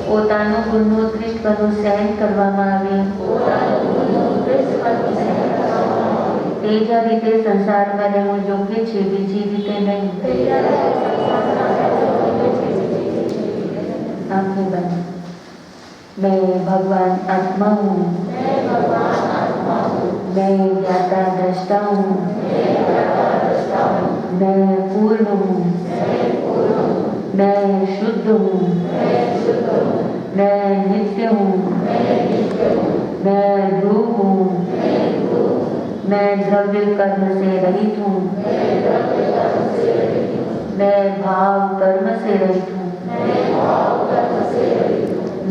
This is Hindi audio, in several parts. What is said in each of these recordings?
પોતાનું ગુણોત્કૃષ્ટ કરું સહન કરવામાં આવે તે જ રીતે સંસારમાં રહેવું યોગ્ય છે, બીજી રીતે નહીં. आंखें बंद. मैं भगवान आत्मा हूँ, मैं ज्ञाता दृष्टा हूँ, मैं पूर्ण हूँ, मैं शुद्ध हूँ, मैं नित्य हूँ, मैं ध्रुव हूँ, मैं द्रव्य कर्म से रहित हूँ, मैं भाव कर्म से रहित हूँ,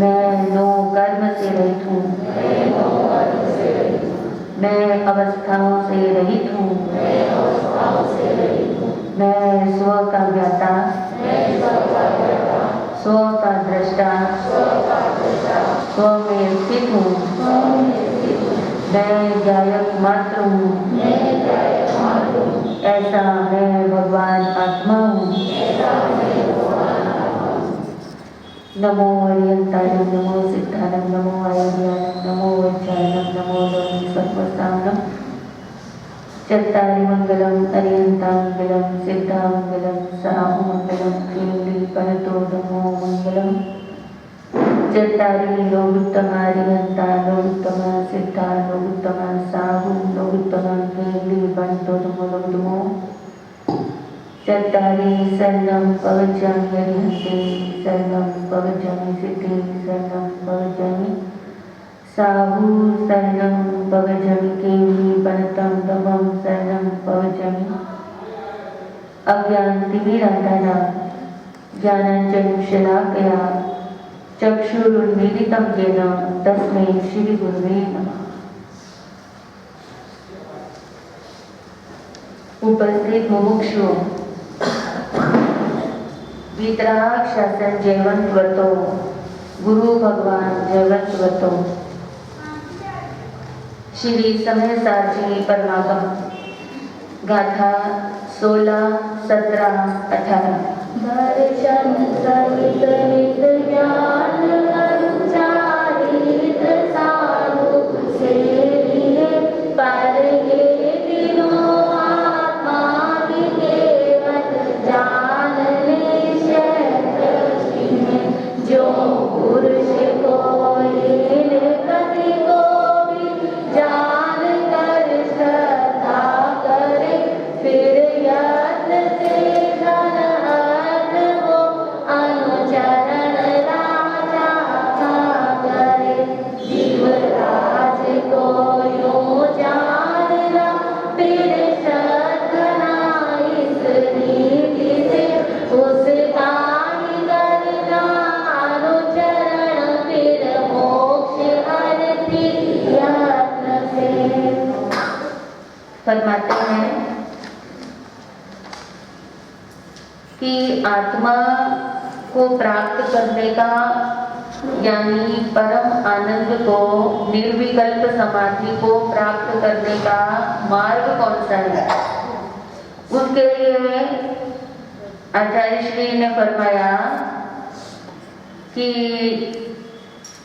मैं नो कर्म से रहित हूँ, मैं अवस्थाओं से रहित हूँ, मैं स्व का ज्ञाता, स्व का दृष्टा, स्व में स्थित हूँ, मैं गायक मात्र हूँ, ऐसा मैं भगवान आत्मा हूँ. नमो हरियंतानं, नमो सिद्धानं, नमो आयुर्यानं, नमो वज्रानं, नमो लोहि सर्वसानं. चत्तारि मंगलम हरियंतांगलम सिद्धांगलम साहुमंगलम केली परतो नमो मंगलम. चत्तारि लोकोत्तमा हरियंता लोकोत्तमा सिद्धा लोकोत्तमा साहु लोकोत्तमा केली परतो नमो. चत्तारि शरणं पवचामि हरिहन्ते, शरणं पवचामि सिद्धि, शरणं पवचामि साहु, शरणं पवचामि केली परतं धम्मं, शरणं पवचामि. अज्ञानतिमिरान्धना ज्ञानाञ्जनशलाकया चक्षुरुन्मीलितं येन तस्मै श्रीगुरुवे नमः. उपस्थित मुमुक्षु वितराग शासन जयवंत वर्तो, गुरु भगवान जयवंत वर्तो. श्री समय सारजी परमागम गाथा 16, 17, 18. दर्शन सहित नित ज्ञान संचारित साधु सेविये पर ये तीनों आत्मा विकेवल जानने क्षेत्र में जो पुरुष को इन गति को भी जान कर श्रद्धा करे, फिर यत्न से धन अर्थ वो अनुचरण राजा का करे. जीवराज को यूं जानना फिर साधना इस रीति से उसका ही करना अनुचरण, फिर मोक्ष अर्ति यत्न से. फरमाते हैं कि आत्मा को प्राप्त करने का यानी परम आनंद को, निर्विकल्प समाधि को प्राप्त करने का मार्ग कौन सा है. उसके लिए आचार्य श्री ने फरमाया कि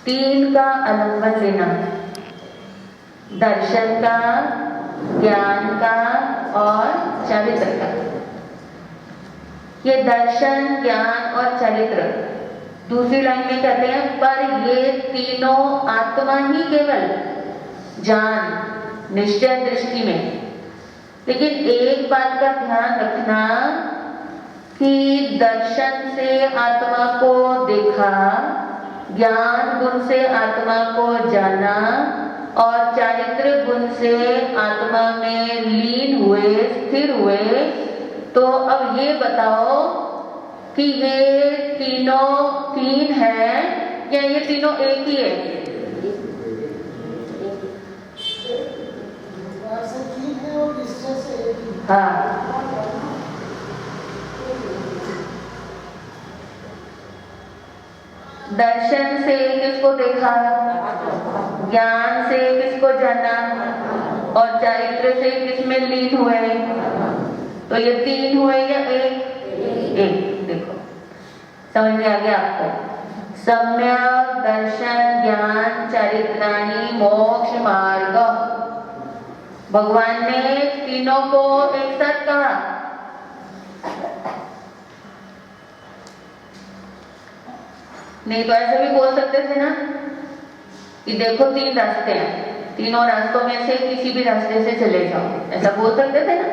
3 का अवलंबन लेना, दर्शन का, ज्ञान का और चरित्र का. ये दर्शन, ज्ञान और चरित्र दूसरी लाइन में कहते हैं पर ये तीनों आत्मा ही केवल जान निश्चय दृष्टि में. लेकिन एक बात का ध्यान रखना कि दर्शन से आत्मा को देखा, ज्ञान गुण से आत्मा को जाना और चारित्र गुण से आत्मा में लीन हुए, स्थिर हुए. तो अब ये बताओ कि ये तीनों 3 हैं या ये तीनों एक ही है. हाँ, दर्शन से किसको देखा, ज्ञान से किसको जाना और चारित्र से किसमें लीन हुए. तो ये 3 हुए या एक. देखो समझ में आ गया आपको. सम्यक दर्शन ज्ञान चारित्राणी मोक्ष मार्ग। भगवान ने तीनों को एक साथ कहा। नहीं तो ऐसे भी बोल सकते थे ना कि देखो 3 रास्ते हैं, तीनों रास्तों में से किसी भी रास्ते से चले जाओ, ऐसा बोल सकते थे ना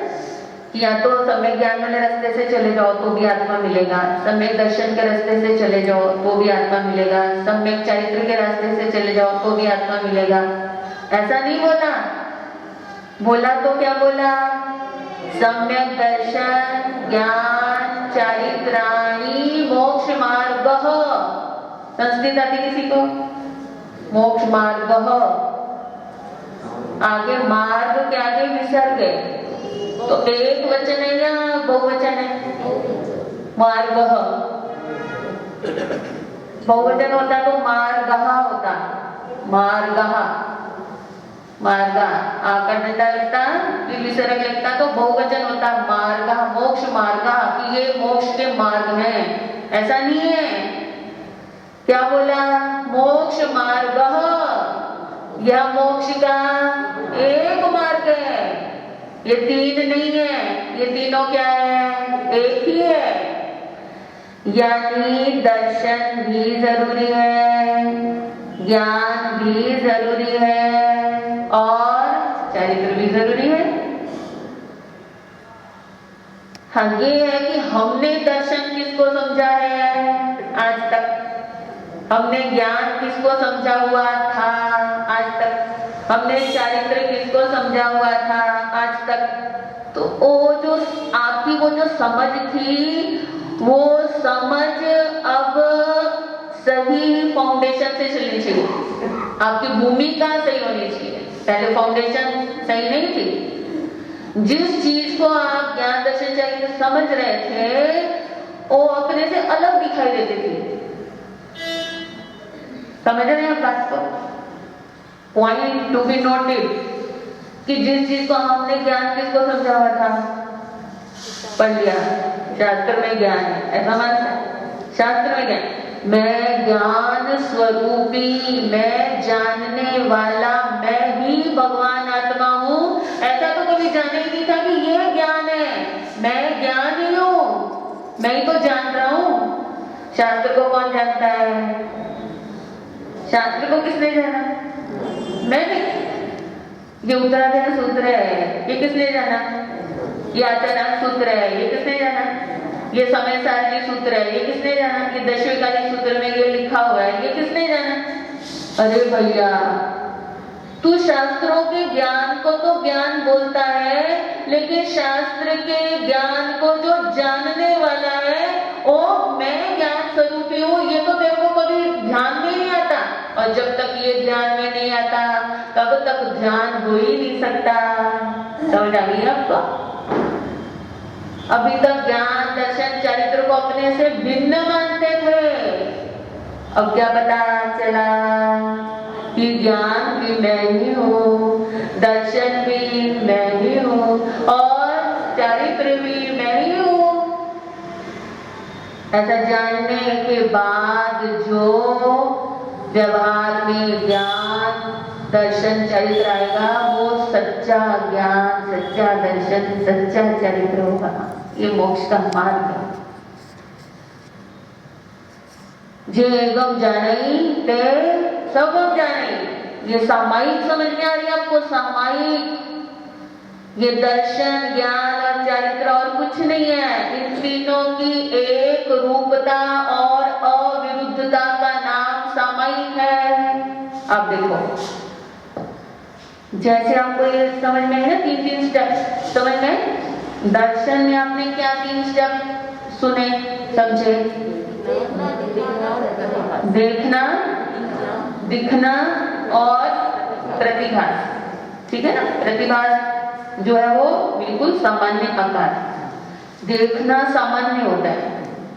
कि या तो सम्यक ज्ञान वाले रास्ते से चले जाओ तो भी आत्मा मिलेगा, सम्यक दर्शन के रास्ते से चले जाओ तो भी आत्मा मिलेगा, सम्यक चरित्र के रास्ते से चले जाओ तो भी आत्मा मिलेगा। ऐसा नहीं बोला। बोला तो क्या बोला? सम्यक दर्शन ज्ञान चारित्राणी मोक्ष मार्ग। संस्कृत आती किसी को? मोक्ष मार्ग। आगे मार्ग के आगे विसर्ग है, तो एक वचन है या बहुवचन है? मार्ग। बहुवचन होता तो मार्गः होता। मार्गः, मार्ग आकर डंडा लगता, फिर विसर्ग लगता तो बहुवचन होता मार्गः, मोक्ष मार्ग, कि ये मोक्ष के मार्ग हैं। ऐसा नहीं है। क्या बोला? मोक्ष मार्ग। यह मोक्ष का एक मार्ग है, ये 3 नहीं है, ये तीनों क्या है? एक ही है। यानी दर्शन भी जरूरी है, ज्ञान भी जरूरी है और चरित्र भी जरूरी है। हाँ, ये है कि हमने दर्शन किसको समझा है आज तक? हमने ज्ञान किसको समझा हुआ था आज तक? हमने चरित्र किसको समझा हुआ था आज तक? तो वो जो आपकी वो जो समझ थी, वो समझ अब सही फाउंडेशन से चलनी चाहिए। आपकी भूमिका सही होनी चाहिए। पहले फाउंडेशन सही नहीं थी। जिस चीज को आप ज्ञान दर्शन चरित्र समझ रहे थे, वो अपने से अलग दिखाई देती थी। समझ रहे हैं आप बात को? पॉइंट टू बी नोटेड कि जिस चीज को हमने ज्ञान किसको समझा हुआ था? पढ़ लिया, शास्त्र में ज्ञान है, ऐसा मानता है? शास्त्र में ज्ञान, मैं ज्ञान स्वरूपी, मैं जानने वाला, मैं ही भगवान आत्मा हूँ, ऐसा तो कभी जाने ही नहीं था कि ये ज्ञान है। मैं ज्ञान ही हूँ, मैं ही तो जान रहा हूँ। शास्त्र को कौन जानता है? शास्त्र को किसने जाना? मैंने। ये उत्तराधिकार सूत्र है, ये किसने जाना? ये आचार्य सूत्र है, ये किसने जाना? ये समय सारणी सूत्र है, ये किसने जाना? ये दशविकालिक सूत्र में ये लिखा हुआ है, ये किसने जाना? अरे भैया, तू शास्त्रों के ज्ञान को तो ज्ञान बोलता है, लेकिन शास्त्र के ज्ञान को जो जानने वाला है, ओ मैं ज्ञान स्वरूपी हूँ, ये तो तेरे को कभी ध्यान में नहीं आता। और जब तक ये ध्यान में नहीं आता, तब तक ध्यान हो ही नहीं सकता। समझ आ गई आपको? अभी तक ज्ञान दर्शन चरित्र को अपने से भिन्न मानते थे। अब क्या पता चला कि ज्ञान भी मैं ही हूँ, दर्शन भी मैं ही हूँ और चरित्र भी मैं ही हूँ। ऐसा जानने के बाद जो व्यवहार में ज्ञान दर्शन चरित्र आएगा, वो सच्चा ज्ञान, सच्चा दर्शन, सच्चा चरित्र होगा। ये मोक्ष का मार्ग है। जे गम जाने ते सब गम जाने। ये सामायिक समझ में आ रही है आपको? सामायिक। ये दर्शन ज्ञान और चरित्र और कुछ नहीं है। इन तीनों की एक रूपता और अविरुद्धता का नाम सामायिक है। आप देखो, जैसे आपको ये समझ में है ना, 3 स्टेप समझ में? दर्शन में आपने क्या 3 स्टेप सुने, समझे? देखना, दिखना और प्रतिभास। ठीक है ना? प्रतिभास जो है वो बिल्कुल सामान्य आकार। देखना सामान्य होता है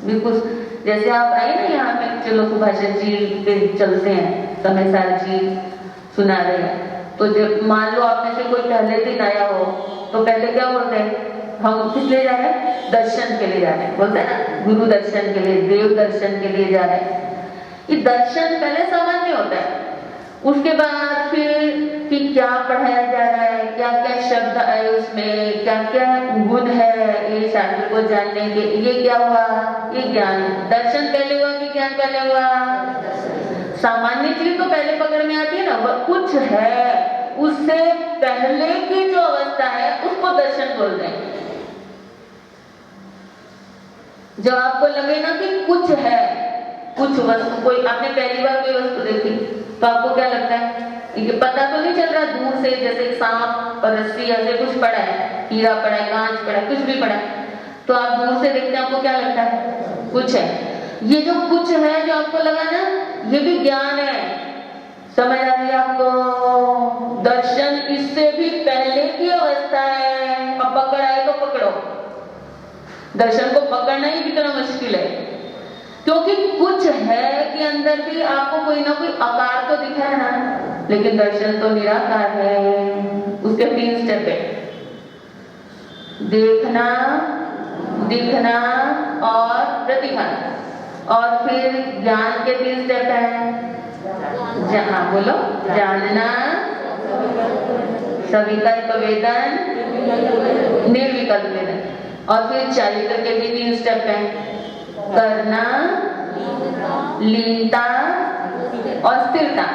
बिल्कुल। जैसे आप आए ना यहाँ पे, चलो सुभाषित जी पे चलते हैं, समय सार जी सुना रहे हैं, तो जब मान लो आप में से कोई पहले दिन आया हो, तो पहले क्या बोलते हैं? हम किस लिए जा रहे हैं? दर्शन के लिए जा रहे हैं, बोलते हैं ना, गुरु दर्शन के लिए, देव दर्शन के लिए जा रहे हैं। ये दर्शन पहले सामान्य होता है, उसके बाद फिर कि क्या पढ़ाया जा रहा है, क्या क्या शब्द है उसमें, क्या क्या गुण है ये शास्त्र को जानने के, ये क्या हुआ, ये ज्ञान। दर्शन पहले हुआ कि ज्ञान पहले हुआ? सामान्य चीज तो पहले पकड़ में आती है ना, वह कुछ है उससे पहले की जो अवस्था है उसको दर्शन बोलते हैं। जब आपको लगे ना कि कुछ है, कुछ वस्तु, कोई आपने पहली बार कोई वस्तु देखी तो आपको क्या लगता है? ये पता तो नहीं चल रहा दूर से, जैसे सांप और रस्सी ऐसे कुछ पड़ा है, हीरा पड़ा है, कांच पड़ा है, कुछ भी पड़ा है, तो आप दूर से देखते हैं, आपको क्या लगता है? कुछ है। ये जो कुछ है जो आपको लगा ना, ये भी ज्ञान है। समझ आ रही है आपको? दर्शन इससे भी पहले की अवस्था है। अब पकड़ आए तो पकड़ो। दर्शन को पकड़ना ही कितना मुश्किल है, क्योंकि कुछ है कि अंदर भी आपको कोई ना कोई आकार तो दिखा है ना, लेकिन दर्शन तो निराकार है। उसके 3 स्टेप है, देखना, दिखना और प्रतिभान। और फिर ज्ञान के 3 स्टेप है, जहां बोलो, जानना, सविकल्प वेदन, निर्विकल्प वेदन। और फिर चारित्र के भी 3 स्टेप है, करना, लीनता और स्थिरता।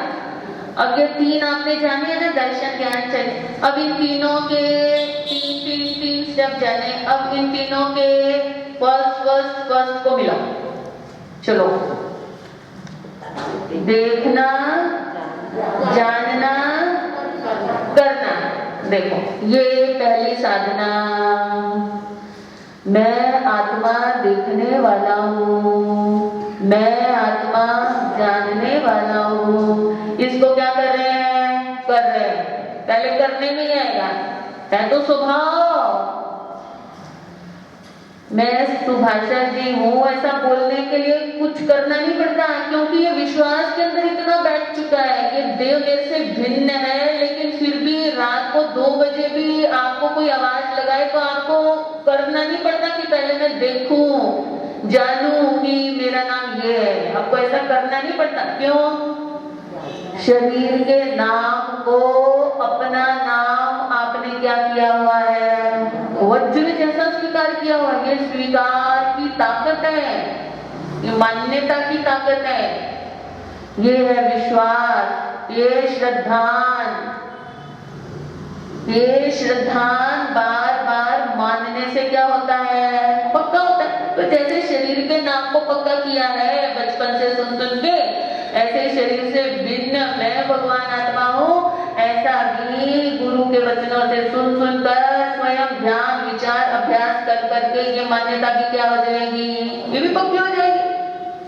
अब ये 3 आपने जाने हैं ना, दर्शन, ज्ञान, चरित्र। अब इन तीनों के 3 स्टेप जाने। अब इन तीनों के फर्स्ट को मिलाओ। चलो, देखना, जानना, करना। देखो, ये पहली साधना, मैं आत्मा देखने वाला हूँ, मैं आत्मा जानने वाला हूँ। इसको क्या कर रहे हैं? कर रहे हैं। पहले करने में ही आएगा, है तो स्वभाव। मैं सुभाषा जी हूँ ऐसा बोलने के लिए कुछ करना नहीं पड़ता, क्योंकि ये विश्वास के अंदर इतना बैठ चुका है। ये देव मेरे से भिन्न है, लेकिन फिर भी रात को 2 बजे भी आपको कोई आवाज लगाए तो आपको करना नहीं पड़ता कि पहले मैं देखूं, जानूं कि मेरा नाम ये है। आपको ऐसा करना नहीं पड़ता। क्यों? शरीर के नाम को अपना नाम आपने क्या किया हुआ है? वज्र जैसा स्वीकार किया हुआ है। ये स्वीकार की ताकत है, ये मान्यता की ताकत है, ये है विश्वास, ये श्रद्धान बार बार मानने से क्या होता है? पक्का होता है। तो जैसे शरीर के नाम को पक्का किया है बचपन से सुन के, ऐसे शरीर से भिन्न मैं भगवान आत्मा हूँ, ऐसा भी गुरु के वचनों से सुन कर स्वयं ध्यान, विचार, अभ्यास कर करके ये मान्यता भी क्या हो जाएगी? ये भी पक्की हो जाएगी।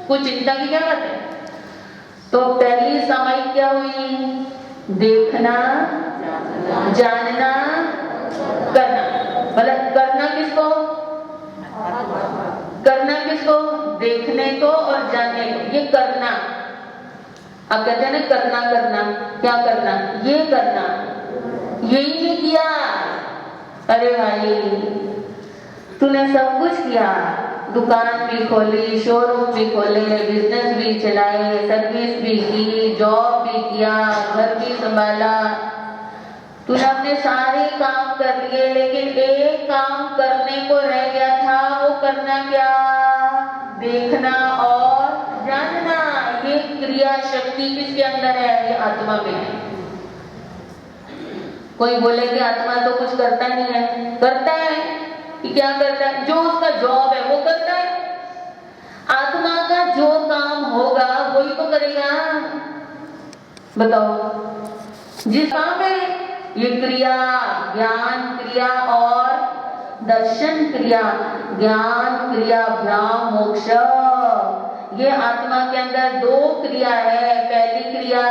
कुछ चिंता की क्या बात है? तो पहली सामयिक क्या हुई? देखना, जानना, करना। मतलब करना किसको? करना किसको? देखने को और जानने को। ये करना, अब कहते हैं ना करना, क्या करना? ये करना, यही नहीं किया। अरे भाई, तूने सब कुछ किया, दुकान भी खोली, शोरूम भी खोले, बिजनेस भी चलाए, सर्विस भी की, जॉब भी किया, घर भी संभाला, तूने अपने सारे काम कर लिए, लेकिन एक काम करने को रह गया था। वो करना क्या? देखना और जानना। ये क्रिया शक्ति किसके अंदर है? ये आत्मा में है। कोई बोले कि आत्मा तो कुछ करता नहीं है। करता है कि क्या करता है? जो उसका जॉब है वो करता है। आत्मा का जो काम होगा वही तो करेगा। बताओ, जिस काम में ये क्रिया, ज्ञान क्रिया और दर्शन क्रिया, ज्ञान क्रिया भ्राम मोक्ष, ये आत्मा के अंदर 2 क्रिया है। पहली क्रिया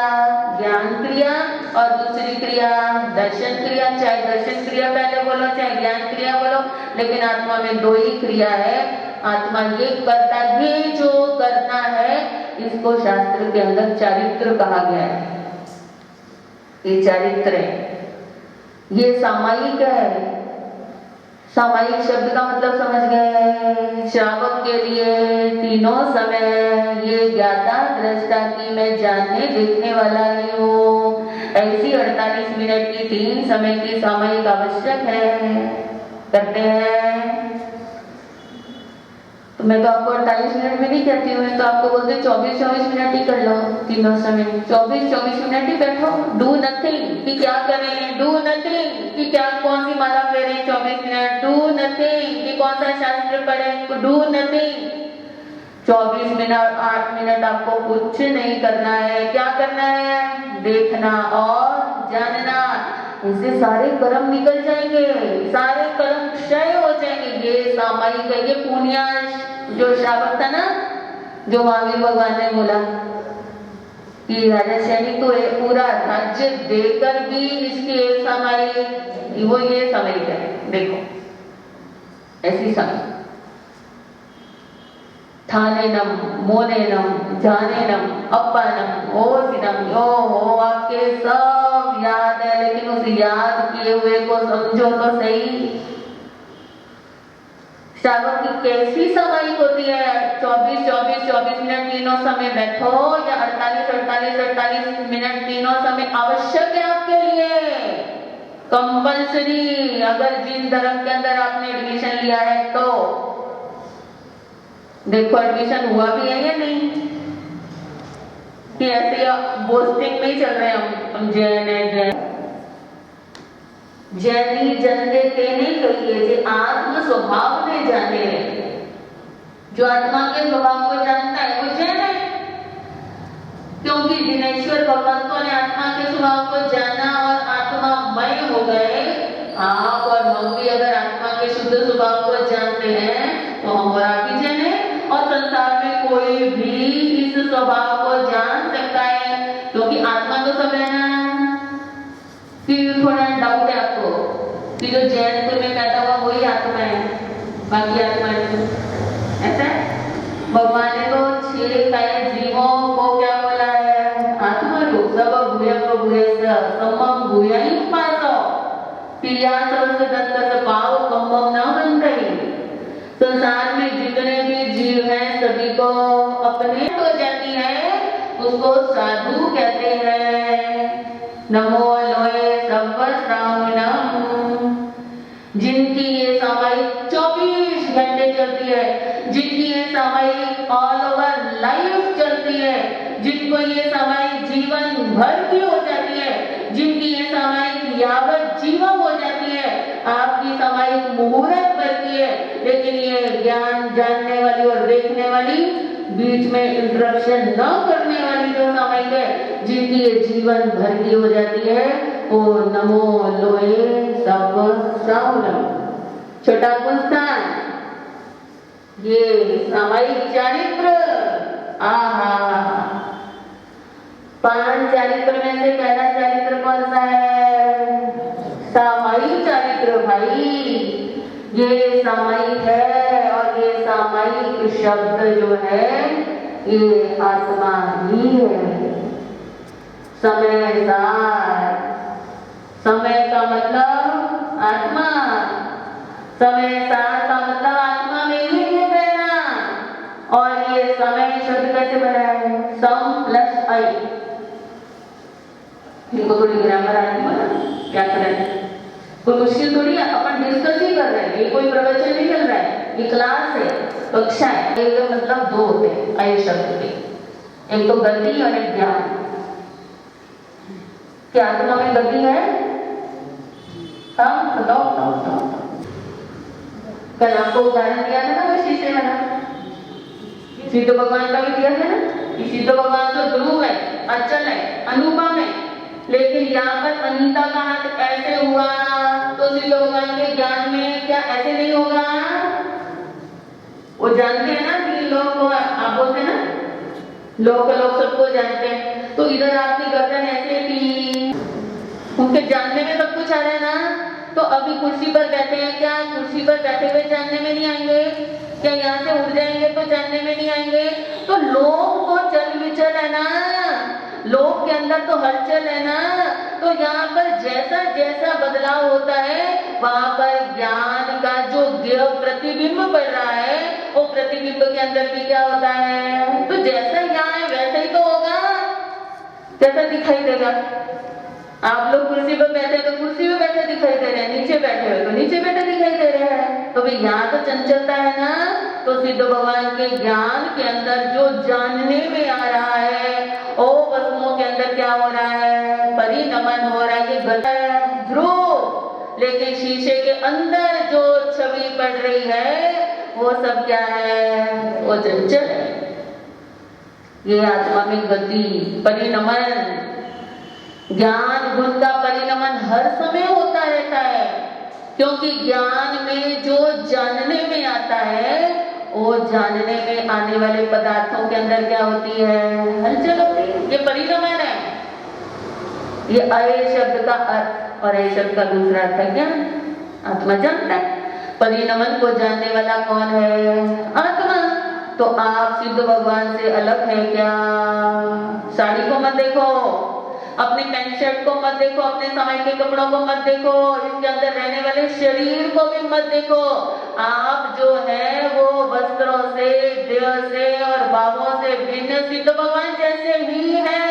ज्ञान क्रिया और दूसरी क्रिया दर्शन क्रिया। चाहे दर्शन क्रिया पहले बोलो, चाहे ज्ञान क्रिया बोलो, लेकिन आत्मा में 2 ही क्रिया है। आत्मा ये करता, ये जो करना है इसको शास्त्र के अंदर चारित्र कहा गया है। ये चारित्र है, ये सामायिक है। सामायिक शब्द का मतलब समझ गए। श्रावक के लिए तीनों समय ये ज्ञाता दृष्टा की मैं जानने देखने वाला ही हूँ, ऐसी 48 मिनट की 3 समय की सामायिक आवश्यक है। करते हैं तो मैं तो आपको 48 मिनट में नहीं कहती हूँ, तो आपको बोलते 24-24 मिनट ही कर लो तीनों समय। 24-24 मिनट ही बैठो, डू नथिंग कि क्या करें, डू नथिंग कि क्या कौन सी माला फेरें 24 मिनट, डू नथिंग कि कौन सा शास्त्र पढ़ें, डू नथिंग। 24 मिनट 8 मिनट आपको कुछ नहीं करना है। क्या करना है? देखना और जानना। इससे सारे कर्म निकल जाएंगे, सारे कर्म क्षय हो जाएंगे। ये सामायिक है, ये पुण्य जो श्रावक था ना, जो महावीर भगवान ने बोला कि राजा सैनिक तो पूरा राज्य देकर भी इसकी एक सामायिक, वो ये सामायिक है। ऐसी समय थानेनम मोनेनम जानेनम अपानम ओसिनम यो हो, आपके सब याद है, लेकिन उस याद किए हुए को समझो तो सही। श्रावक की कैसी सामायिक होती है? 24-24 मिनट तीनों समय बैठो, या 48-48 मिनट तीनों समय आवश्यक है आपके लिए, कंपल्सरी। अगर जिन धर्म के अंदर आपने एडमिशन लिया है तो देखो एडमिशन हुआ भी है या नहीं, कि ऐसे बोस्टिंग में ही चल रहे हैं हम जैन है जैन। जैनी जनते तेने कहिए जे आत्म स्वभाव ने जाने। जो आत्मा के स्वभाव को जानता है वो जैन है, क्योंकि दिनेश्वर भगवंतों ने आत्मा के स्वभाव को जाना और आत्मामय हो गए। आप और हम भी अगर आत्मा के शुद्ध स्वभाव को जानते हैं तो हम और आप ही जैन है। और संसार में कोई भी इस स्वभाव को जान सकता है, क्योंकि आत्मा तो सब है ना। कि थोड़ा डाउट है आपको कि जो जैन में पैदा हुआ वही आत्मा है, बाकी आत्मा है ऐसा है? भगवान ने तो 6 काया जीवों को क्या बोला है? आत्मा रूप सब भूयं भूयस्य समम भूयं पासो पिया सर्वस्य दत्त पाव कम्मम न बंधई। संसार में जितने भी जीव हैं सभी को अपने हो जाती है, उसको साधु कहते हैं। नमो लोए सर्वश्रावणम, जिनकी ये सामायिक 24 घंटे चलती है, जिनकी ये सामायिक ऑल ओवर लाइफ चलती है, जिनको ये सामायिक जीवन भर की हो जाती है, जिनकी ये सामायिक यावत जीवन हो जाती है। आपकी सामायिक मुहूर्त भर की है, लेकिन ये ज्ञान जानने वाली और देखने वाली, बीच में इंटरप्शन न करने वाली जो सामायिक है, जिनकी ये जीवन भर की हो जाती है, ओ नमो लोए सर्वश्रावणम। छोटा पुस्तान, ये सामायिक चारित्र, आहा 5 चारित्र में से पहला चारित्र कौन सा है? सामायिक चारित्र भाई। ये सामायिक है और ये सामायिक शब्द जो है ये आत्मा ही है। समय सार, समय का मतलब आत्मा, समय सार का मतलब आत्मा में ही रहना। और ये समय शब्द कैसे बना है? सम प्लस आई। इनको थोड़ी ग्रामर आती है ना, क्या करें? कोई मुश्किल थोड़ी है, अपन डिस्कस ही कर रहे हैं, ये कोई प्रवचन नहीं चल रहा है, ये क्लास है, कक्षा है। ये मतलब 2 होते हैं आयु शब्द के, एक तो गति और एक ज्ञान। क्या आत्मा में गति है? हाँ बताओ। कल आपको उदाहरण दिया था ना वो शीशे वाला, सिद्ध भगवान का भी दिया था ना कि सिद्ध भगवान तो ध्रुव है, अचल है, अनुपम है, लेकिन यहाँ पर अनीता का हाथ ऐसे हुआ तो सिद्ध भगवान के ज्ञान में क्या ऐसे नहीं होगा? वो जानते हैं ना कि लोग को आप बोलते ना, लोग सबको जानते हैं। तो इधर आपकी गर्दन ऐसे थी, उनके जानने में सब कुछ आ रहा है ना। तो अभी कुर्सी पर बैठे हैं, क्या कुर्सी पर बैठे हुए जानने में नहीं आएंगे? क्या यहाँ से उठ जाएंगे तो जानने में नहीं आएंगे? तो लोग को चल विचल है ना, लोग के अंदर तो हलचल है ना। तो यहाँ पर जैसा जैसा बदलाव होता है वहां पर ज्ञान का जो प्रतिबिंब पड़ रहा है वो प्रतिबिंब के अंदर भी क्या होता है, तो जैसा यहाँ है वैसा ही तो होगा, जैसा दिखाई देगा। आप लोग कुर्सी पर बैठे तो कुर्सी पे बैठे दिखाई दे रहे हैं, नीचे बैठे हुए तो नीचे बैठे दिखाई दे रहे हैं। तो भाई यहाँ तो चंचलता है ना, तो सिद्ध भगवान के ज्ञान के अंदर जो जानने में आ रहा है वो वस्तुओं के अंदर क्या हो रहा है, परिणमन हो रहा है, ये गलत है ध्रुव। लेकिन शीशे के अंदर जो छवि पड़ रही है वो सब क्या है, वो चंचल है। ये आत्मा में गति परिणमन, ज्ञान गुण का परिणमन हर समय होता रहता है, क्योंकि ज्ञान में जो जानने में आता है वो जानने में आने वाले पदार्थों के अंदर क्या होती है, हलचल होती है। ये परिणमन है। ये अय शब्द का अर्थ और अय शब्द का दूसरा अर्थ है ज्ञान, आत्मा जानता है। परिणमन को जानने वाला कौन है, आत्मा। तो आप सिद्ध भगवान से अलग है क्या? साड़ी को मत देखो, अपने पैंट शर्ट को मत देखो, अपने समय के कपड़ों को मत देखो, इसके अंदर रहने वाले शरीर को भी मत देखो। आप जो है वो वस्त्रों से, देह से और भावों से भिन्न सिद्ध भगवान जैसे ही है।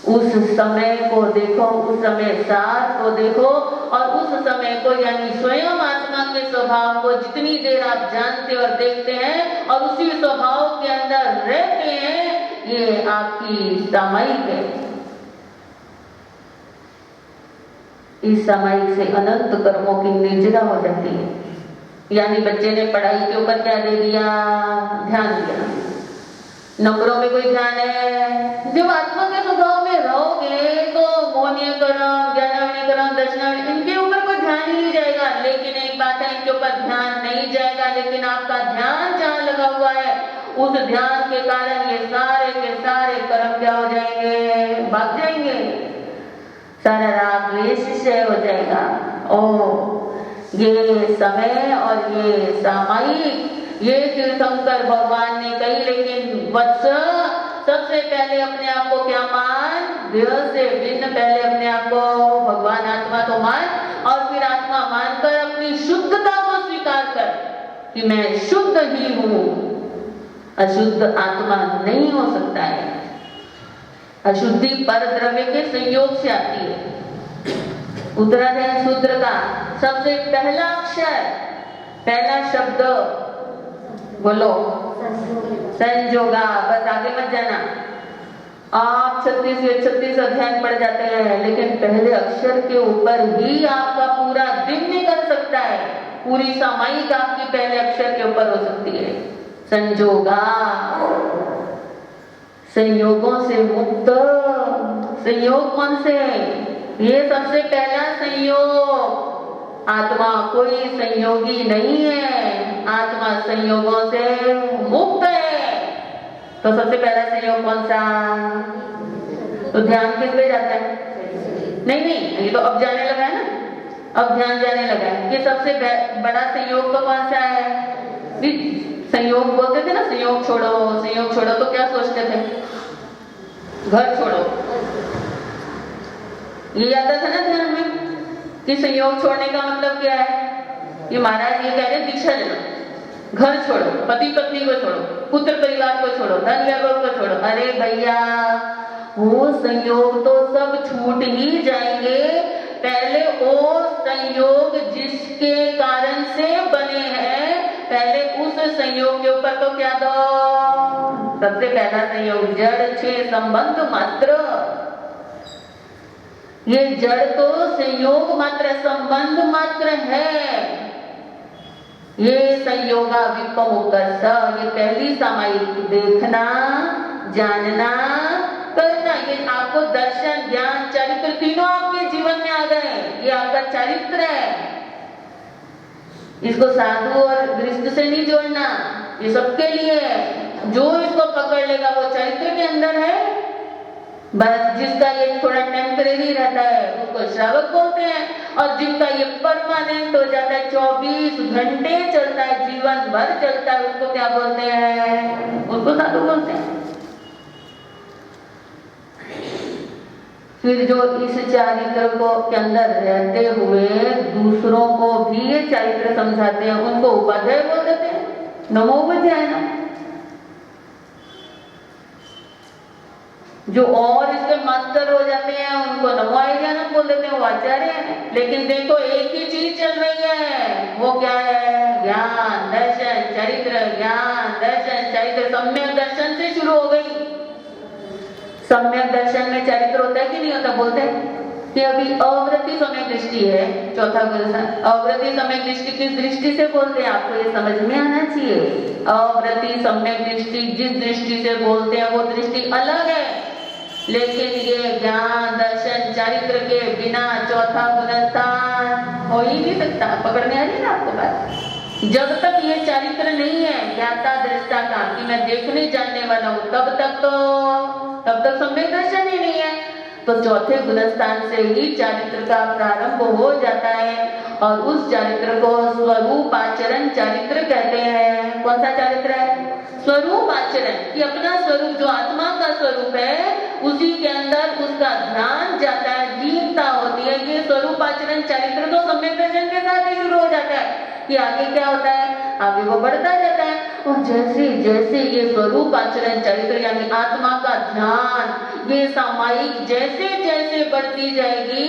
उस समय को देखो, उस समय साथ को देखो, और उस समय को यानी स्वयं आत्मा के स्वभाव को जितनी देर आप जानते और देखते हैं और उसी स्वभाव के अंदर रहते हैं, ये आपकी सामायिक है। इस सामायिक से अनंत कर्मों की निर्जरा हो जाती है। यानी बच्चे ने पढ़ाई के ऊपर क्या दे दिया, ध्यान दिया, नंबरों में कोई ध्यान है। जब आत्मा के स्वभाव में रहोगे तो मोहनीय कर्म, ज्ञानावनी कर्म, दर्शनावनी, इनके ऊपर कोई ध्यान ही नहीं जाएगा। लेकिन एक बात है, इनके ऊपर ध्यान नहीं जाएगा, लेकिन आपका ध्यान जहाँ लगा हुआ है उस ध्यान के कारण ये सारे के सारे कर्म क्या हो जाएंगे, भाग जाएंगे, सारा राग द्वेष क्षय हो जाएगा। ओ ये समय और ये सामायिक, ये तीर्थंकर भगवान ने कही, लेकिन वत्स सबसे पहले अपने आप को क्या मान, देह से भिन्न पहले अपने आप को भगवान आत्मा तो मान, और फिर आत्मा मानकर अपनी शुद्धता को स्वीकार कर कि मैं शुद्ध ही हूं। अशुद्ध आत्मा नहीं हो सकता है। अशुद्धि पर द्रव्य के संयोग से आती है। उत्तरार्ध है सूत्र का सबसे पहला अक्षर, पहला शब्द बोलो, संयोगा। बस आगे मत जाना, आप 36 अध्याय पढ़ जाते हैं, लेकिन पहले अक्षर के ऊपर ही आपका पूरा दिन निकल सकता है। पूरी सामायिक आपकी पहले अक्षर के ऊपर हो सकती है। संयोगा, संयोगों से मुक्त। संयोग कौन से? ये सबसे पहला संयोग। आत्मा कोई संयोगी नहीं है, आत्मा संयोगों से मुक्त है। तो सबसे पहला संयोग कौन सा? तो ध्यान किस पे जाता है? नहीं, ये तो अब जाने लगा है ना, अब ध्यान जाने लगा है कि सबसे बड़ा संयोग तो कौन सा है? संयोग बोलते थे ना, संयोग छोड़ो, संयोग छोड़ो, तो क्या सोचते थे? घर छोड़ो। ये आता था ना ध्यान में कि संयोग छोड़ने का मतलब क्या है? ये महाराज ये कह रहे दीक्षा ले लो, घर छोड़ो, पति पत्नी को छोड़ो, पुत्र परिवार को छोड़ो, धन वैभव को छोड़ो। अरे भैया, वो संयोग तो सब छूट ही जाएंगे। पहले वो संयोग जिसके कारण से बने हैं, पहले उस संयोग के ऊपर तो क्या दो? सबसे पहला संयोग जड़ छे संबंध मात्र। ये जड़ तो संयोग मात्र, संबंध मात्र है। ये संयोगा विपमुक्तस्य, ये पहली सामायिक देखना, जानना, करना। ये आपको दर्शन, ज्ञान, चरित्र तीनों आपके जीवन में आ गए। ये आपका चरित्र है। इसको साधु और गृहस्थ से नहीं जोड़ना, ये सबके लिए है। जो इसको पकड़ लेगा वो चरित्र के अंदर है। बस जिसका ये थोड़ा टेम्परेरी रहता है उसको श्रावक बोलते हैं, और जिनका ये परमानेंट हो जाता है, 24 घंटे चलता है, जीवन भर चलता है, उसको क्या बोलते हैं? उसको साधु बोलते हैं। फिर जो इस चारित्र को के अंदर रहते हुए दूसरों को भी ये चारित्र समझाते हैं, उनको उपाध्याय बोल देते हैं, नमोपाध्याय ना। जो और इसके मास्टर हो जाते हैं उनको नमोआध्याय बोल देते हैं, वो आचार्य हैं। लेकिन देखो एक ही चीज चल रही है, वो क्या है? ज्ञान दर्शन चरित्र, ज्ञान दर्शन चरित्र। सम्यक दर्शन से शुरू हो गई। सम्यक दर्शन में चरित्र होता है कि नहीं होता? बोलते हैं कि अभी अवृत्ति सम्यक दृष्टि है, चौथा गुण। अवृत्ति सम्यक दृष्टि किस दृष्टि से बोलते हैं, आपको ये समझ में आना चाहिए। अवृत्ति सम्यक दृष्टि जिस दृष्टि से बोलते हैं वो दृष्टि अलग है, लेकिन ये ज्ञान दर्शन चरित्र के बिना चौथा गुणस्थान हो ही नहीं सकता। पकड़ में आ रही है ना आपको बात? जब तक ये चरित्र नहीं है ज्ञाता दृष्टा का कि मैं देखने जानने वाला हूं, तब तक सम्यक दर्शन ही नहीं है। तो चौथे गुणस्थान से ही चरित्र का प्रारंभ हो जाता है और उस चरित्र को स्वरूप आचरण चरित्र कहते हैं। कौन सा चरित्र है? स्वरूप आचरण, कि अपना स्वरूप जो आत्मा का स्वरूप है उसी के अंदर उसका ध्यान जाता है, लीनता होती है। ये स्वरूप आचरण चरित्र तो सम्यक दर्शन के साथ ही शुरू हो जाता है कि आगे क्या होता है, आगे वो बढ़ता जाता है। और जैसे जैसे ये स्वरूप आचरण चरित्र यानी आत्मा का ध्यान ये सामायिक जैसे जैसे बढ़ती जाएगी,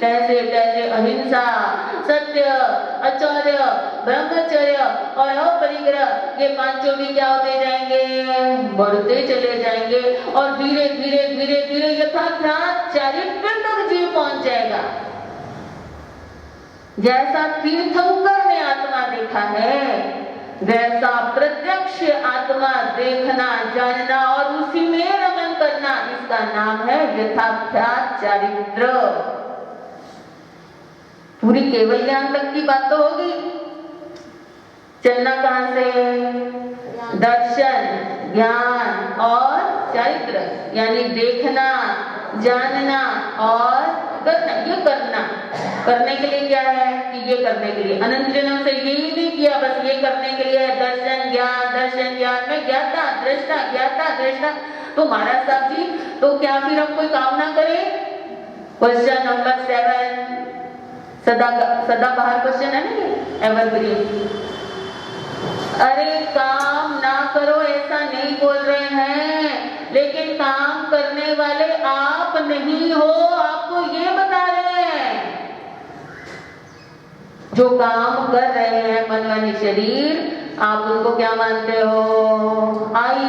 तैसे तैसे अहिंसा, सत्य, आचार्य, ब्रह्मचर्य और अपरिग्रह ये पांचों भी क्या होते जाएंगे? बढ़ते चले जाएंगे। और धीरे धीरे धीरे धीरे यथार्थ चरित्र तक जीव पहुंच जाएगा। जैसा तीर्थंकर ने आत्मा देखा है वैसा प्रत्यक्ष आत्मा देखना, जानना और उसी में रमन करना, इसका नाम है यथाख्यात चरित्र। पूरी केवल ज्ञान तक की बात तो होगी। चलना कहां से? दर्शन, ज्ञान और चरित्र, यानी देखना, जानना और करना। ये करने के लिए क्या है कि ये करने के लिए अनंत जन्म से यही नहीं किया, बस ये करने के लिए दर्शन ज्ञान में ज्ञाता दृष्टा। तो महाराज साहब जी, तो क्या फिर हम कोई काम ना करें? क्वेश्चन नंबर 7 सदा बाहर क्वेश्चन है ना, एवरग्रीन। अरे काम ना करो ऐसा नहीं बोल रहे हैं, लेकिन काम करने वाले आप नहीं हो, आपको ये बता रहे हैं। जो काम कर रहे हैं मन वाली शरीर, आप उनको क्या मानते हो? आई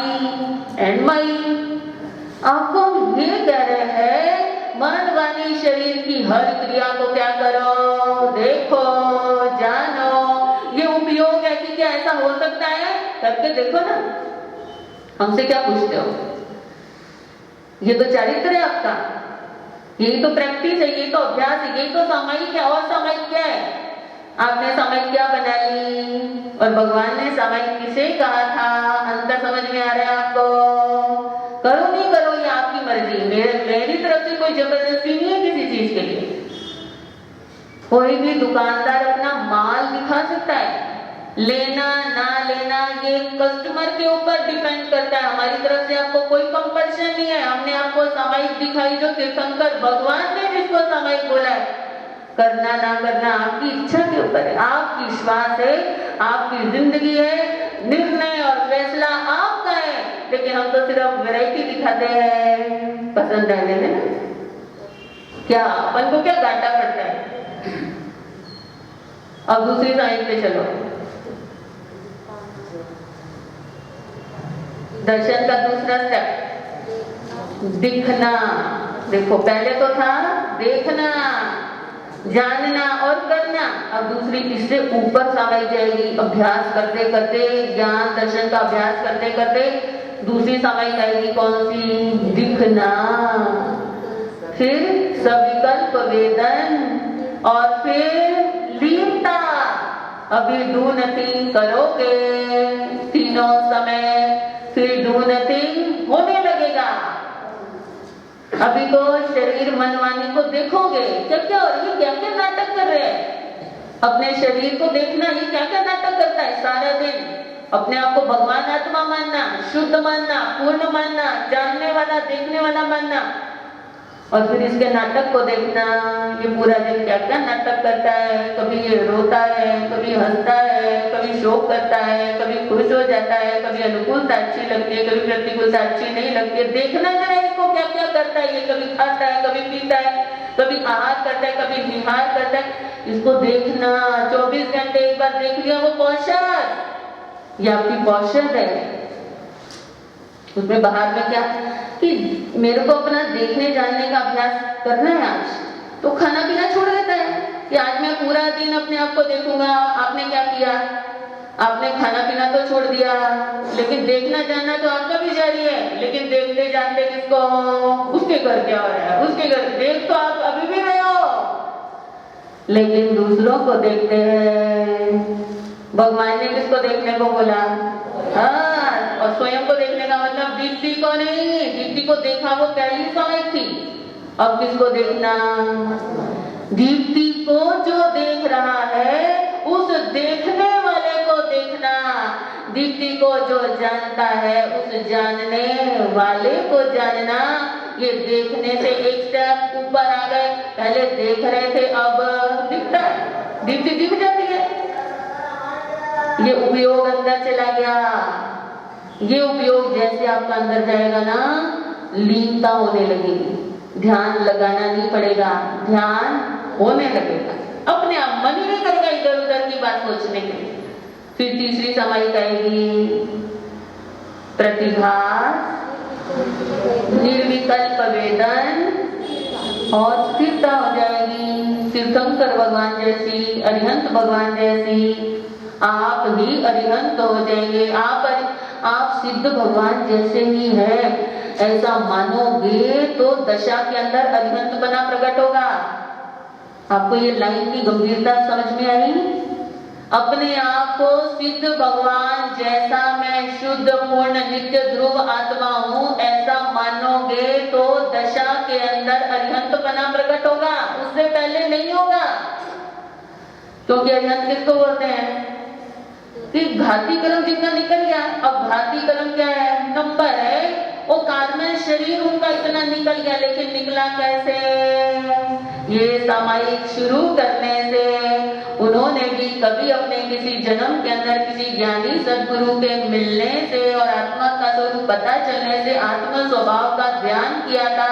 एंड माई। आपको हम ये कह रहे हैं मन वाली शरीर की हर क्रिया को क्या करो? देखो, जानो। ये उपयोग है कि क्या ऐसा हो सकता है? करके देखो ना। हमसे क्या पूछते हो? ये तो चरित्र है आपका, यही तो प्रैक्टिस है, यही तो अभ्यास है, यही तो सामायिक है। और सामायिक क्या है? आपने सामायिक क्या बना ली? और भगवान ने सामायिक किसे कहा था? अंतर समझ में आ रहा है आपको? करो नहीं करो ये आपकी मर्जी। मेरी तरफ से कोई जबरदस्ती नहीं है किसी चीज के लिए। कोई भी दुकानदार अपना माल दिखा सकता है, लेना ना लेना ये कस्टमर के ऊपर डिपेंड करता है। हमारी तरफ से आपको कोई कंपल्शन नहीं है। हमने आपको सामायिक दिखाई, जो तीर्थंकर भगवान ने जिसको सामायिक बोला है, करना ना करना आपकी इच्छा के ऊपर है, आपकी श्वास है, आपकी जिंदगी है, निर्णय और फैसला आपका है। लेकिन हम तो सिर्फ वैरायटी दिखाते हैं, पसंद आने में क्या अपन को क्या घाटा पड़ता है। अब दूसरी साइड पे चलो, दर्शन का दूसरा स्टेप दिखना। देखो पहले तो था देखना, जानना और करना, अब दूसरी इससे ऊपर सामाई जाएगी। अभ्यास करते करते, ज्ञान दर्शन का अभ्यास करते करते दूसरी सामाई आएगी। कौन सी? दिखना। फिर सविकल्प वेदन और फिर लीनता। अभी डू नथिंग करोगे तीनों समय, फिर डू नथिंग होने लगेगा। अभी तो शरीर मनवानी को देखोगे, क्या क्या और ये क्या क्या नाटक कर रहे हैं। अपने शरीर को देखना, ये क्या क्या नाटक करता है सारा दिन। अपने आप को भगवान आत्मा मानना, शुद्ध मानना, पूर्ण मानना, जानने वाला देखने वाला मानना। और फिर इसके नाटक को देखना, ये पूरा दिन क्या क्या नाटक करता है, कभी ये रोता है, कभी हंसता है, कभी शोक करता है, कभी खुश हो जाता है, कभी अनुकूलता अच्छी लगती है, कभी प्रतिकूलता अच्छी नहीं लगती है। देखना जरा इसको क्या क्या करता है। ये कभी खाता है, कभी पीता है, कभी आहार करता है, कभी विहार करता है। इसको देखना 24 घंटे एक बार देख लिया वो पौषध, ये आपकी पौषध है। उसमें बाहर में क्या कि मेरे को अपना देखने जानने का अभ्यास करना है आज, तो खाना पीना छोड़ देता है कि आज मैं पूरा दिन अपने आप को देखूंगा। आपने क्या किया, आपने खाना पीना तो छोड़ दिया, लेकिन देखना जानना तो आपका भी जारी है। लेकिन देखते जानते किसको, उसके घर क्या हो रहा है, उसके घर देख तो आप अभी भी रहे हो, लेकिन दूसरों को देखते हैं। भगवान ने किसको देखने को बोला? हाँ, और स्वयं को देखने का मतलब दीप्ति को नहीं। दीप्ति को देखा वो पहली समय थी, अब किसको देखना? दीप्ति को जो देख रहा है उस देखने वाले को देखना। दीप्ति को जो जानता है उस जानने वाले को जानना। ये देखने से एक स्टेप ऊपर आ गए, पहले देख रहे थे अब दिखता है, दीप्ति दिख जाती है। ये उपयोग अंदर चला गया। ये उपयोग जैसे आपका अंदर जाएगा ना, लीनता होने लगेगी, ध्यान लगाना नहीं पड़ेगा, ध्यान होने लगेगा, अपने आप मन ही नहीं करेगा इधर उधर की बात सोचने के लिए। फिर तीसरी समाई कहेगी प्रतिभास, निर्विकल्प वेदन, और स्थिरता हो जाएगी तीर्थंकर भगवान जैसी, अरिहंत भगवान जैसी। आप ही अरिहंत हो जाएंगे, आप सिद्ध भगवान जैसे ही है ऐसा मानोगे तो दशा के अंदर अरिहंत बना प्रकट होगा। आपको ये लाइन की गंभीरता समझ में आई? अपने आप को सिद्ध भगवान जैसा मैं शुद्ध पूर्ण नित्य ध्रुव आत्मा हूँ ऐसा मानोगे तो दशा के अंदर अरिहंत बना प्रकट होगा, उससे पहले नहीं होगा। क्योंकि अरिहंत किसको बोलते हैं कि घाती कर्म जितना निकल गया। अब घाती कर्म क्या है? नंबर है, वो कार्बन शरीर उनका इतना निकल गया, लेकिन निकला कैसे? ये सामायिक शुरू करने से उन्होंने भी कभी अपने किसी जन्म के अंदर किसी ज्ञानी सदगुरु के मिलने से और आत्मा का स्वरूप पता चलने से आत्म स्वभाव का ध्यान किया था,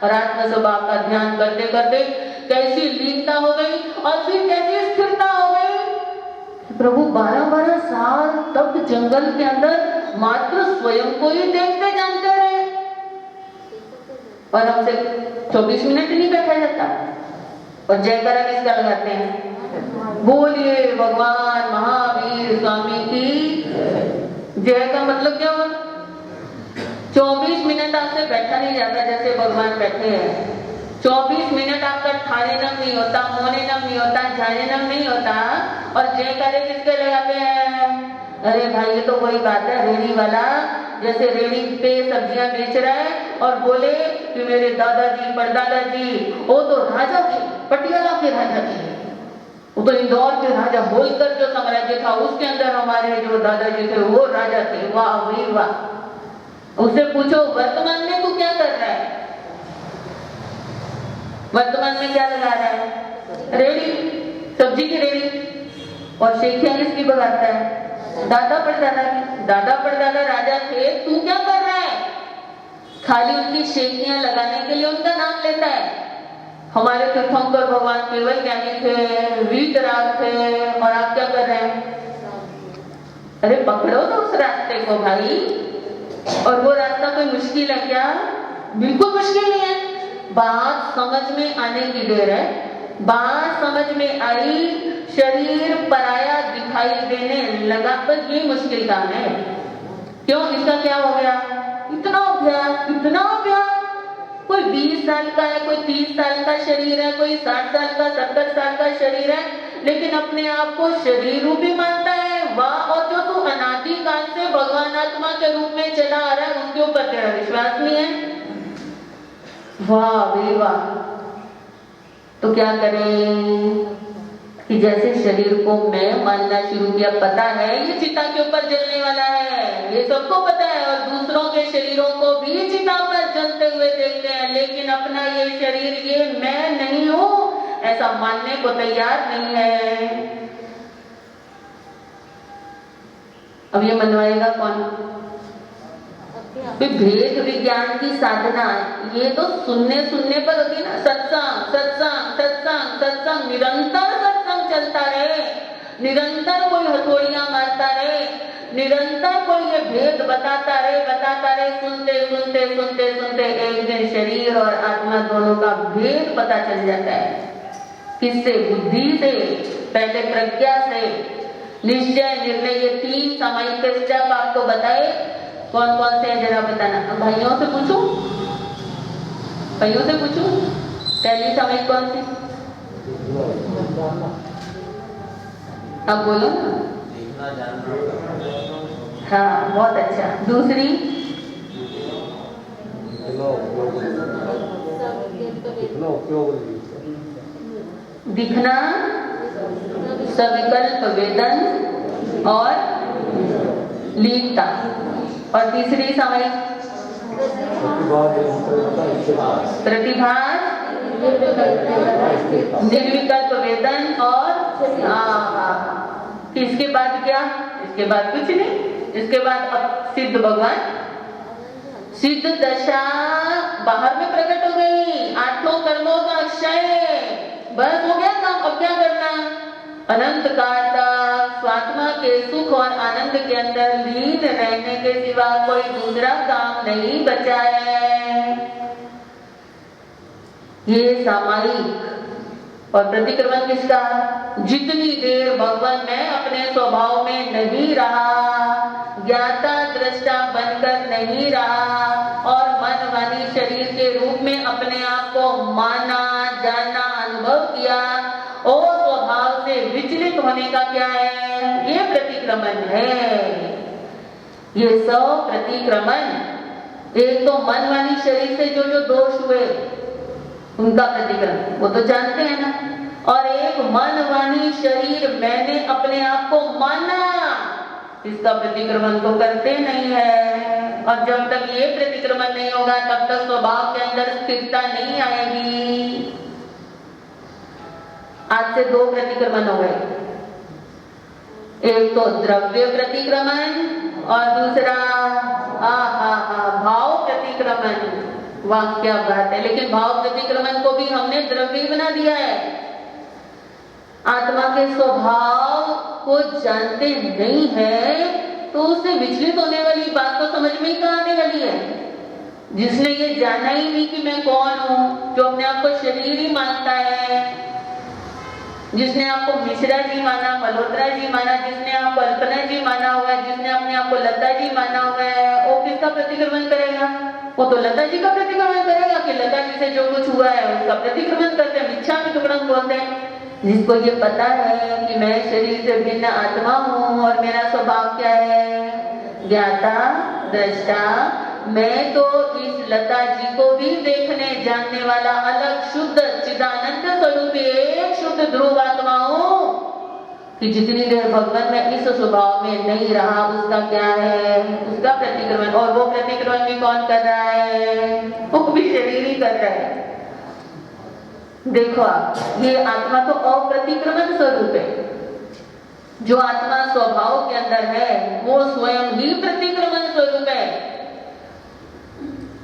और आत्म स्वभाव का ध्यान करते करते कैसी लीनता हो गई और फिर कैसी स्थिरता हो गई। प्रभु 12-12 साल तक जंगल के अंदर मात्र स्वयं को ही देखते जानते रहे, और हमसे 24 मिनट नहीं बैठा जाता। और जयकारा किसका लगाते हैं? बोलिए भगवान महावीर स्वामी की जय। का मतलब क्या हुआ? 24 मिनट आपसे बैठा नहीं जाता जैसे भगवान बैठे हैं। 24 मिनट आपका ठाणे नम नहीं होता, मोने नम नहीं होता, झाने नम नहीं होता। और जयकारे किसके लगाते हैं? अरे भाई ये तो वही बात है, रेड़ी वाला जैसे रेड़ी पे सब्जियां बेच रहा है और बोले कि मेरे दादाजी परदादाजी वो तो राजा थे, पटियाला के राजा थे, वो तो इंदौर के राजा होलकर जो साम्राज्य था उसके अंदर हमारे जो दादाजी थे वो राजा थे। वाह भाई वाह। उससे पूछो वर्तमान में तू क्या कर रहा है? वर्तमान में क्या लगा रहा है? रेड़ी, सब्जी की रेड़ी। और शेखियां किसकी बगाता है? दादा परदादा की। दादा परदादा राजा थे, तू क्या कर रहा है? खाली उनकी शेखियां लगाने के लिए उनका नाम लेता है। हमारे तीर्थंकर भगवान केवल ज्ञानी थे, वीतराग थे, और आप क्या कर रहे हैं? अरे पकड़ो तो उस रास्ते को भाई। और वो रास्ता कोई मुश्किल है क्या? बिल्कुल मुश्किल नहीं है। बात समझ में आने की देर है। बात समझ में आई, शरीर पराया दिखाई देने लगा, बस ये मुश्किल काम है। क्यों? इसका क्या हो गया? इतना अभ्यास, इतना अभ्यास। कोई 20 साल का है, कोई 30 साल का शरीर है, कोई 60 साल का, 70 साल का शरीर है, लेकिन अपने आप को शरीर रूपी मानता है। वाह। और जो तू अनादि काल से भगवान आत्मा के रूप में चला आ रहा है उसके ऊपर तेरा विश्वास नहीं है। वाह भाई वाह। तो क्या करें? कि जैसे शरीर को मैं मानना शुरू किया, पता है ये चिता के ऊपर जलने वाला है, ये सबको पता है, और दूसरों के शरीरों को भी चिता पर जलते हुए देखते हैं, लेकिन अपना ये शरीर ये मैं नहीं हूं ऐसा मानने को तैयार नहीं है। अब ये मनवाएगा कौन? भेद विज्ञान की साधना ये तो सुनने पर होती ना, सत्संग सत्संग सत्संग सत्संग, निरंतर सत्संग चलता रहे, निरंतर कोई हथौड़ियां मारता रहे, निरंतर कोई ये भेद बताता रहे, सुनते सुनते सुनते सुनते एक दिन शरीर और आत्मा दोनों का भेद पता चल जाता है। किससे? बुद्धि से, पहले प्रज्ञा से, निश्चय निर्णय, ये 3 सामायिक स्टेप आपको बताए। कौन कौन से हैं जरा बताना। भाइयों से पूछूं, पहली सामायिक कौन सी? अब बोलो ना। हाँ बहुत अच्छा। दूसरी? दिखना, सविकल्प वेदन और लीनता। और तीसरी सामायिक? प्रतिभास, निर्विकल्प वेदन और इसके बाद क्या? इसके बाद कुछ नहीं, इसके बाद अब सिद्ध भगवान, सिद्ध दशा बाहर में प्रकट हो गई, 8 कर्मों का क्षय, बस हो गया काम। अब क्या करना? अनंत काल तक स्वात्मा के सुख और आनंद के अंदर लीन रहने के सिवा कोई दूसरा काम नहीं बचा है। ये सामायिक। और प्रतिक्रमण किसका? जितनी देर भगवान मैं अपने स्वभाव में नहीं रहा, ज्ञाता दृष्टा बनकर नहीं रहा और मन वाणी शरीर के रूप में अपने आप को माना, जाना, अनुभव किया, और स्वभाव से विचलित होने का क्या है? ये प्रतिक्रमण है। ये सब प्रतिक्रमण, एक तो मन वाणी शरीर से जो जो दोष हुए उनका प्रतिक्रमण, वो तो जानते हैं ना, और एक मन वाणी शरीर मैंने अपने आप को माना, इसका प्रतिक्रमण तो करते नहीं है। और जब तक ये प्रतिक्रमण नहीं होगा तब तक स्वभाव के अंदर स्थिरता नहीं आएगी। आज से 2 प्रतिक्रमण हो गए, एक तो द्रव्य प्रतिक्रमण और दूसरा भाव प्रतिक्रमण। वाह क्या बात है। लेकिन भाव प्रतिक्रमण को भी हमने द्रव्य बना दिया है। आत्मा के स्वभाव को जानते नहीं है तो उससे विचलित होने वाली बात तो समझ में ही कहाँ आने वाली है। जिसने ये जाना ही नहीं कि मैं कौन हूं, जो अपने आप को शरीर ही मानता है, जिसने आपको मिश्रा जी माना, मल्होत्रा जी माना, जिसने आपको कल्पना जी माना हुआ है, जिसने अपने आप को लता जी माना हुआ है, वो किसका प्रतिक्रमण करेगा? वो तो लता जी का प्रतिक्रमण करेगा कि लता जी से जो कुछ हुआ है उसका प्रतिक्रमण करते हैं, मिथ्या प्रतिक्रमण बोलते हैं। जिसको ये पता है कि मैं शरीर से भिन्न आत्मा हूँ और मेरा स्वभाव क्या है? ज्ञाता दृष्टा। मैं तो इस लता जी को भी देखने जानने वाला अलग शुद्ध चिदानंद स्वरूप एक शुद्ध ध्रुव आत्मा हूँ कि जितनी देर भगवान में इस स्वभाव में नहीं रहा उसका क्या है? उसका प्रतिक्रमण। और वो प्रतिक्रमण भी कौन कर रहा है? वो भी शरीर ही कर रहा है। देखो आप, ये आत्मा तो अप्रतिक्रमण स्वरूप है। जो आत्मा स्वभाव के अंदर है वो स्वयं ही प्रतिक्रमण स्वरूप है।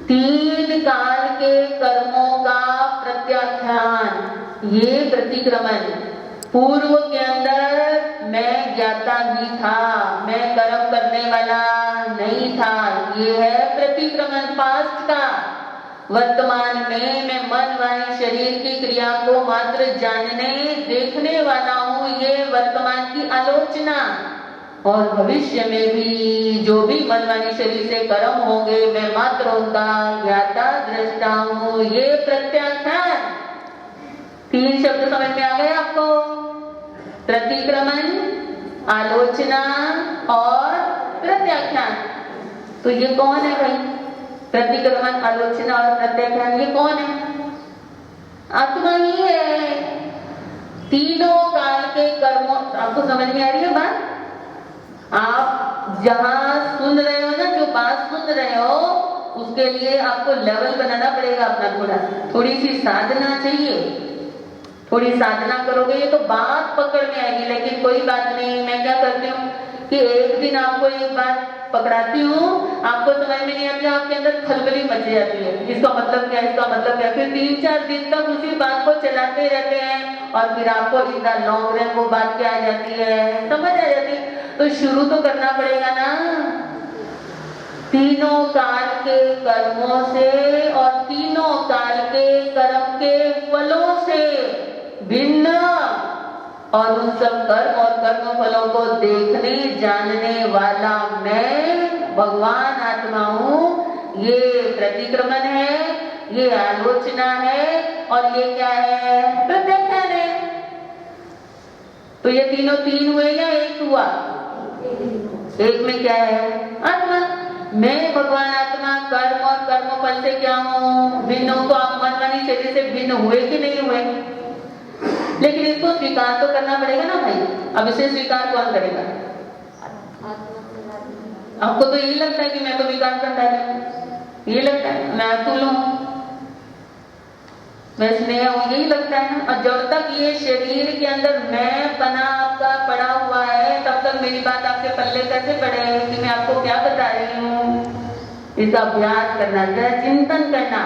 3 काल के कर्मों का प्रत्याख्यान, ये प्रतिक्रमण। पूर्व के अंदर मैं ज्ञाता ही था, मैं कर्म करने वाला नहीं था, ये है प्रतिक्रमण पास्ट का। वर्तमान में मैं मन वाणी शरीर की क्रिया को मात्र जानने देखने वाला हूँ, ये वर्तमान की आलोचना। और भविष्य में भी जो भी मन वाणी शरीर से कर्म होंगे मैं मात्र उनका ज्ञाता दृष्टा हूँ, ये प्रत्याख्यान। 3 शब्द समझ में आ गए आपको? प्रतिक्रमण, आलोचना और प्रत्याख्यान। तो ये कौन है भाई? प्रतिक्रमण, आलोचना और प्रत्याख्यान, ये कौन है? आत्मा ही है। तीनों काल के कर्मों, आपको समझ में आ रही है बात? आप जहां सुन रहे हो ना, जो बात सुन रहे हो, उसके लिए आपको लेवल बनाना पड़ेगा अपना, थोड़ी सी साधना चाहिए। थोड़ी साधना करोगे ये तो बात पकड़ में आएगी। लेकिन कोई बात नहीं, मैं क्या करती हूँ कि एक दिन आपको एक बात पकड़ाती हूँ, आपको समझ में नहीं आती, आपके अंदर खलबली मच जाती है, इसका मतलब क्या, इसका मतलब क्या। फिर 3-4 दिन तक उसी बात को चलाते रहते हैं और फिर आपको इतना लॉन्ग रन वो बात क्या आ जाती है, समझ आ जाती है। तो शुरू तो करना पड़ेगा ना, तीनों काल के कर्मों से और तीनों काल के कर्म के फलों से भिन्न, और उन सब कर्म और कर्म फलों को देखने जानने वाला मैं भगवान आत्मा हूँ। ये प्रतिक्रमण है, ये आलोचना है, और ये क्या है, प्रत्याख्यान है। तो ये तीनों तीन हुए या एक हुआ? एक में क्या है, आत्मा। मैं भगवान आत्मा कर्म और कर्म फल से क्या हूँ, भिन्न हूँ। तो आप मनमानी शरीर से भिन्न हुए कि नहीं हुए? लेकिन इसको स्वीकार तो करना पड़ेगा ना भाई। अब इसे स्वीकार कौन करेगा? आपको तो यही लगता है कि मैं तो विकार करता है, ये लगता है मैं अतुल हूँ, मैं स्नेह हूँ, यही लगता है ना। और जब तक ये शरीर के अंदर मैं बना आपका पड़ा हुआ है, तब तक मेरी बात आपके पल्ले कैसे पड़े कि मैं आपको क्या बता रही हूँ। इसका अभ्यास करना चाहिए, चिंतन करना।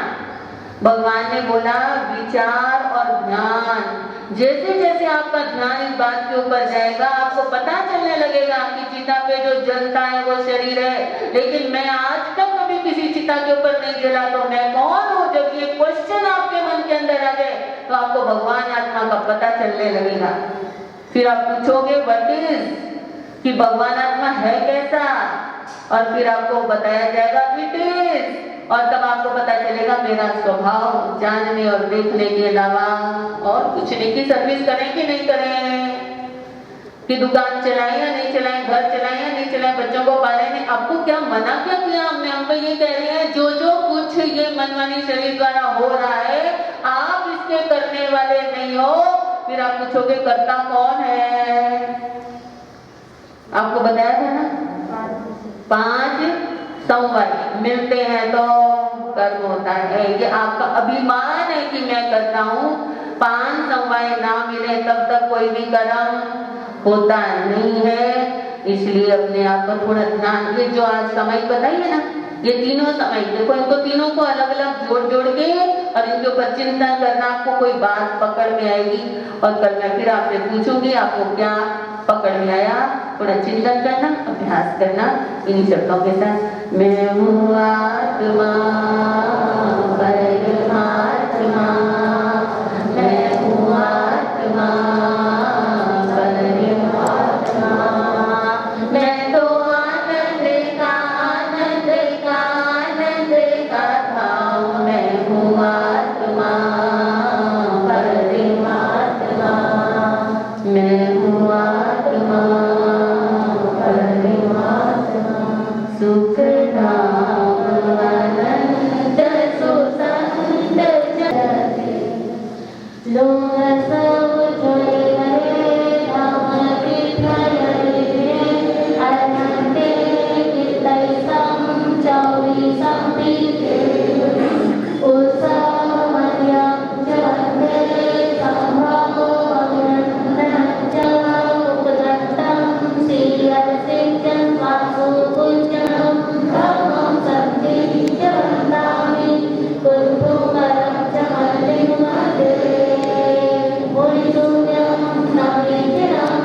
भगवान ने बोला विचार और ध्यान, जैसे जैसे आपका ध्यान इस बात के ऊपर जाएगा, आपको पता चलने लगेगा कि चिता पे जो जलता है वो शरीर है, लेकिन मैं आज तक कभी किसी चिता के ऊपर नहीं जला, तो मैं कौन हूँ। जब ये क्वेश्चन आपके मन के अंदर आ जाए, तो आपको भगवान आत्मा का पता चलने लगेगा। फिर आप पूछोगे व्हाट इज, कि भगवान आत्मा है कैसा, और फिर आपको बताया जाएगा इट इज। और तब आपको पता चलेगा मेरा स्वभाव जानने और देखने के अलावा और कुछ नहीं। की सर्विस करें कि नहीं करें, कि दुकान चलाएं या नहीं चलाएं, घर चलाएं या नहीं चलाएं, बच्चों को पालें नहीं। आपको क्या मना क्या किया हमने? हम तो ये कह रहे हैं जो जो कुछ ये मनमानी शरीर द्वारा हो रहा है, आप इसके करने वाले नहीं हो। फिर आप पूछोगे कर्ता कौन है? आपको बताया था ना, 5 समवाय मिलते हैं तो कर्म होता है। ये आपका अभिमान है कि मैं करता हूँ। 5 समवाय ना मिले तब तक कोई भी कर्म होता नहीं है। इसलिए अपने आप पर थोड़ा ध्यान, ये जो आज समय बताइए ना, ये तीनों समय देखो, इनको तीनों को अलग अलग जोड़ जोड़ के और इनके ऊपर चिंतन करना, आपको कोई बात पकड़ में आएगी। और कल मैं फिर आपसे पूछूंगी आपको क्या पकड़ में आया। थोड़ा चिंतन करना, अभ्यास करना इन्हीं शब्दों के साथ। मैं हूँ आत्मा परमात्मा